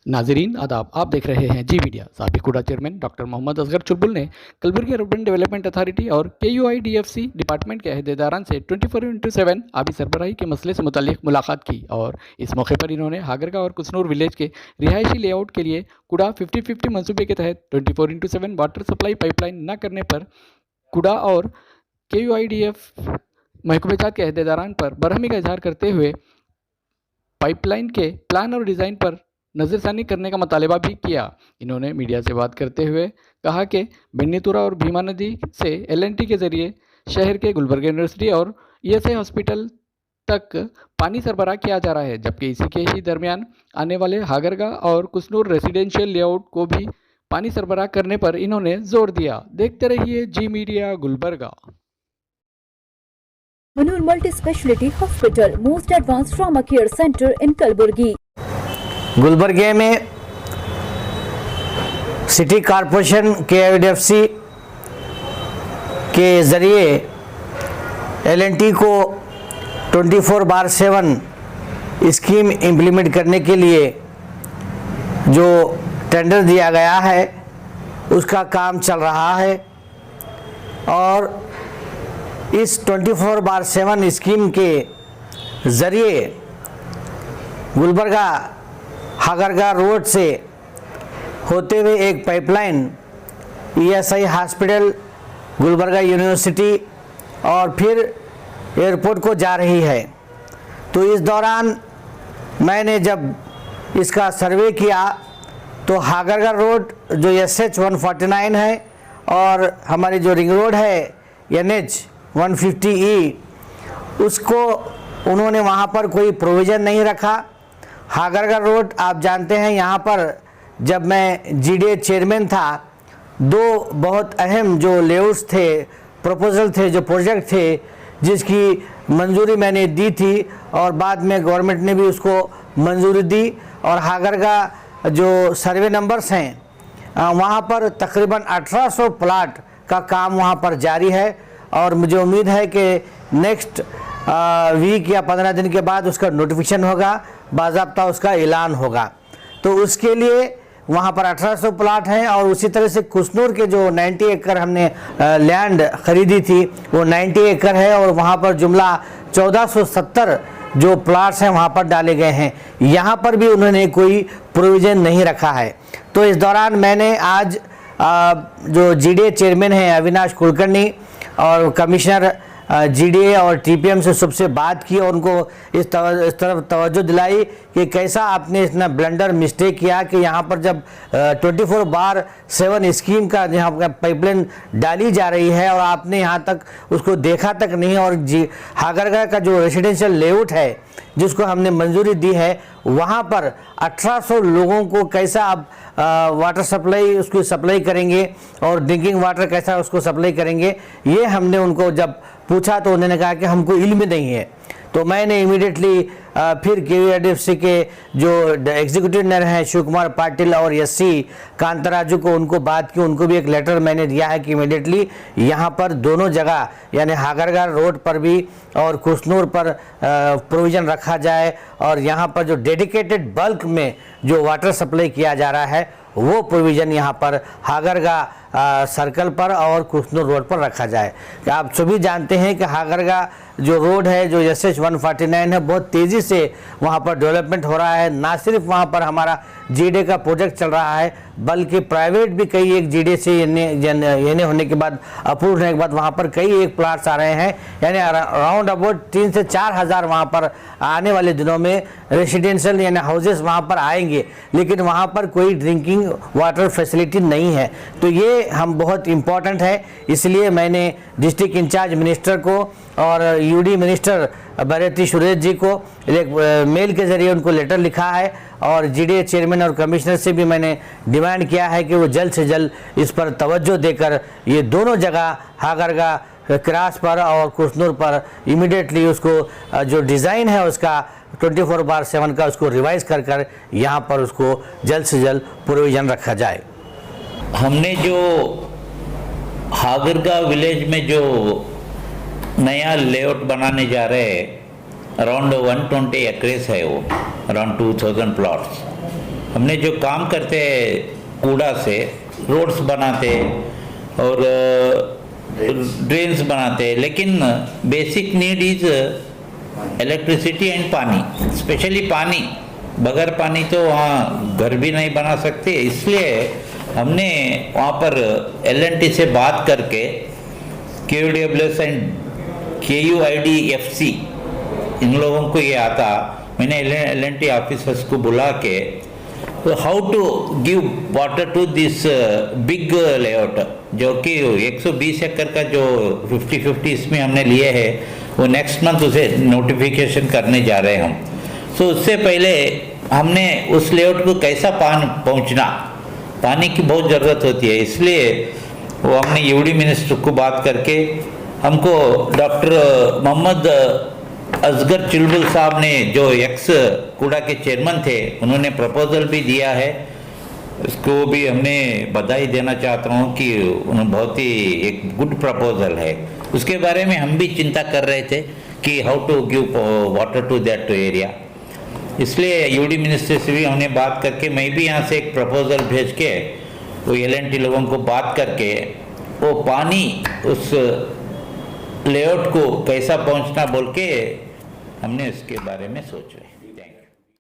नाजरीन आदाब, आप देख रहे हैं जी मीडिया। साबिक कूड़ा चेयरमैन डॉक्टर मोहम्मद असगर चुलबुल ने कलबुर्गी अर्बन डेवलपमेंट अथॉरिटी और KUIDFC डिपार्टमेंट के अहदेदारान से 24x7 आबी सरबराही के मसले से मुतालिक मुलाकात की और इस मौके पर इन्होंने हागरगा और कुसनूर विलेज के रिहायशी लेआउट के लिए कूड़ा 50-50 मनसूबे के तहत 24x7 वाटर सप्लाई पाइपलाइन न करने पर कूड़ा और KUIDF महकमेजात के अहदेदारान पर बरहमी का इजहार करते हुए पाइपलाइन के प्लान और डिज़ाइन पर नज़रसानी करने का मुतालबा भी किया। इन्होंने मीडिया से बात करते हुए कहा कि बेनीतुरा और भीमा नदी से LNT के ज़रिए शहर के गुलबर्गा यूनिवर्सिटी और ESI हॉस्पिटल तक पानी सरबराह किया जा रहा है, जबकि इसी के ही दरमियान आने वाले हागरगा और कुसनूर रेसिडेंशियल लेआउट को भी पानी सरबराह करने पर इन्होंने जोर दिया। देखते रहिए Zee media Gulbarga. Manur Multi-Speciality Hospital, most advanced trauma care center in Kalburgi. गुलबर्गे में सिटी कॉरपोरेशन KUIDFC के ज़रिए LNT को 24/7 स्कीम इम्प्लीमेंट करने के लिए जो टेंडर दिया गया है उसका काम चल रहा है और इस 24/7 स्कीम के ज़रिए गुलबर्गा हागरगा रोड से होते हुए एक pipeline ESI hospital, Gulbarga university और फिर एयरपोर्ट को जा रही है। तो इस दौरान मैंने जब इसका सर्वे किया तो हागरगा रोड जो SH 149 है और हमारी जो रिंग रोड है NH 150E, उसको उन्होंने वहाँ पर कोई प्रोविज़न नहीं रखा। हागरगा रोड आप जानते हैं, यहाँ पर जब मैं GDA चेयरमैन था, दो बहुत अहम जो लेआउट्स थे, प्रपोजल थे, जो प्रोजेक्ट थे, जिसकी मंजूरी मैंने दी थी और बाद में गवर्नमेंट ने भी उसको मंजूरी दी और हागरगा जो सर्वे नंबर्स हैं वहाँ पर तकरीबन 1800 प्लाट का काम वहाँ पर जारी है और मुझे उम्मीद है कि नेक्स्ट वीक या 15 दिन के बाद उसका नोटिफिकेशन होगा, बाज़ाब्ता उसका ऐलान होगा। तो उसके लिए वहाँ पर 1800 प्लाट हैं और उसी तरह से कुसनूर के जो 90 एकड़ हमने लैंड ख़रीदी थी वो 90 एकड़ है और वहाँ पर जुमला 1470 जो प्लाट्स हैं वहाँ पर डाले गए हैं। यहाँ पर भी उन्होंने कोई प्रोविज़न नहीं रखा है। तो इस दौरान मैंने आज जो GDA चेयरमैन हैं अविनाश कुलकर्णी और कमिश्नर GDA और TPM से सबसे बात की और उनको इस तरफ तवज्जो दिलाई कि कैसा आपने इतना ब्लंडर मिस्टेक किया कि यहाँ पर जब 24/7 स्कीम का यहाँ पर पाइपलाइन डाली जा रही है और आपने यहाँ तक उसको देखा तक नहीं और हागरगा का जो रेसिडेंशियल लेआउट है जिसको हमने मंजूरी दी है वहाँ पर 1800 लोगों को कैसा आप वाटर सप्लाई उसको सप्लाई करेंगे और ड्रिंकिंग वाटर कैसा उसको सप्लाई करेंगे, ये हमने उनको जब पूछा तो उन्होंने कहा कि हमको इल्म नहीं है। तो मैंने इमीडिएटली फिर KUIDFC के जो एग्जीक्यूटिव नर हैं शिव कुमार पाटिल और SC कांतराजू को उनको बात की, उनको भी एक लेटर मैंने दिया है कि इमीडिएटली यहाँ पर दोनों जगह यानी हागरगा रोड पर भी और कुसनूर पर प्रोविज़न रखा जाए और यहाँ पर जो डेडिकेटेड बल्क में जो वाटर सप्लाई किया जा रहा है वो प्रोविज़न यहाँ पर हागरगा सर्कल पर और कुसनूर रोड पर रखा जाए। आप सभी जानते हैं कि हागरगा जो रोड है जो SH 149 है बहुत तेज़ी से वहाँ पर डेवलपमेंट हो रहा है। ना सिर्फ वहाँ पर हमारा GDA का प्रोजेक्ट चल रहा है बल्कि प्राइवेट भी कई एक GDA से एने होने के बाद अप्रूव होने के बाद वहाँ पर कई एक प्लाट्स आ रहे हैं, यानी अराउंड अबाउट 3 से 4 हज़ार वहाँ पर आने वाले दिनों में रेसिडेंशियल यानी हाउसेस वहाँ पर आएंगे, लेकिन वहाँ पर कोई ड्रिंकिंग वाटर फैसिलिटी नहीं है। तो ये हम बहुत इम्पॉर्टेंट है, इसलिए मैंने डिस्ट्रिक्ट इंचार्ज मिनिस्टर को और UD मिनिस्टर भरती सुरेश जी को एक मेल के ज़रिए उनको लेटर लिखा है और GDA चेयरमैन और कमिश्नर से भी मैंने डिमांड किया है कि वो जल्द से जल्द इस पर तवज्जो देकर ये दोनों जगह हागरगा क्रास पर और कुसनूर पर इमीडिएटली उसको जो डिज़ाइन है उसका 24/7 का उसको रिवाइज कर यहाँ पर उसको जल्द से जल्द प्रोविज़न रखा जाए। हमने जो हागरगा विलेज में जो नया लेआउट बनाने जा रहे हैं अराउंड 120 एकड़्स है, वो अराउंड 2000 प्लॉट्स हमने जो काम करते कूड़ा से रोड्स बनाते और ड्रेन्स बनाते, लेकिन basic need is electricity and पानी, स्पेशली पानी। बगैर पानी तो वहाँ घर भी नहीं बना सकते। इसलिए हमने वहाँ पर L&T से बात करके KUWS एंड KUIDFC इन लोगों को ये आता, मैंने L&T ऑफिसर्स को बुला के how to give water to this big layout, जो कि 120 एकड़ का जो 50-50 इसमें हमने लिए है, वो नेक्स्ट मंथ उसे नोटिफिकेशन करने जा रहे हैं हम। सो उससे पहले हमने उस लेआउट को कैसा पहुंचना, पानी की बहुत ज़रूरत होती है, इसलिए वो हमने यूडी मिनिस्टर को बात करके हमको डॉक्टर मोहम्मद असगर चुलबुल साहब ने, जो एक्स कूड़ा के चेयरमैन थे, उन्होंने प्रपोजल भी दिया है। उसको भी हमने बधाई देना चाहता हूँ कि उन्होंने बहुत ही एक गुड प्रपोजल है। उसके बारे में हम भी चिंता कर रहे थे कि how to give water to that area. इसलिए यूडी मिनिस्टर से भी हमने बात करके, मैं भी यहाँ से एक प्रपोजल भेज के वो L&T लोगों को बात करके वो पानी उस लेआउट को कैसा पहुँचना बोल के हमने इसके बारे में सोचा है।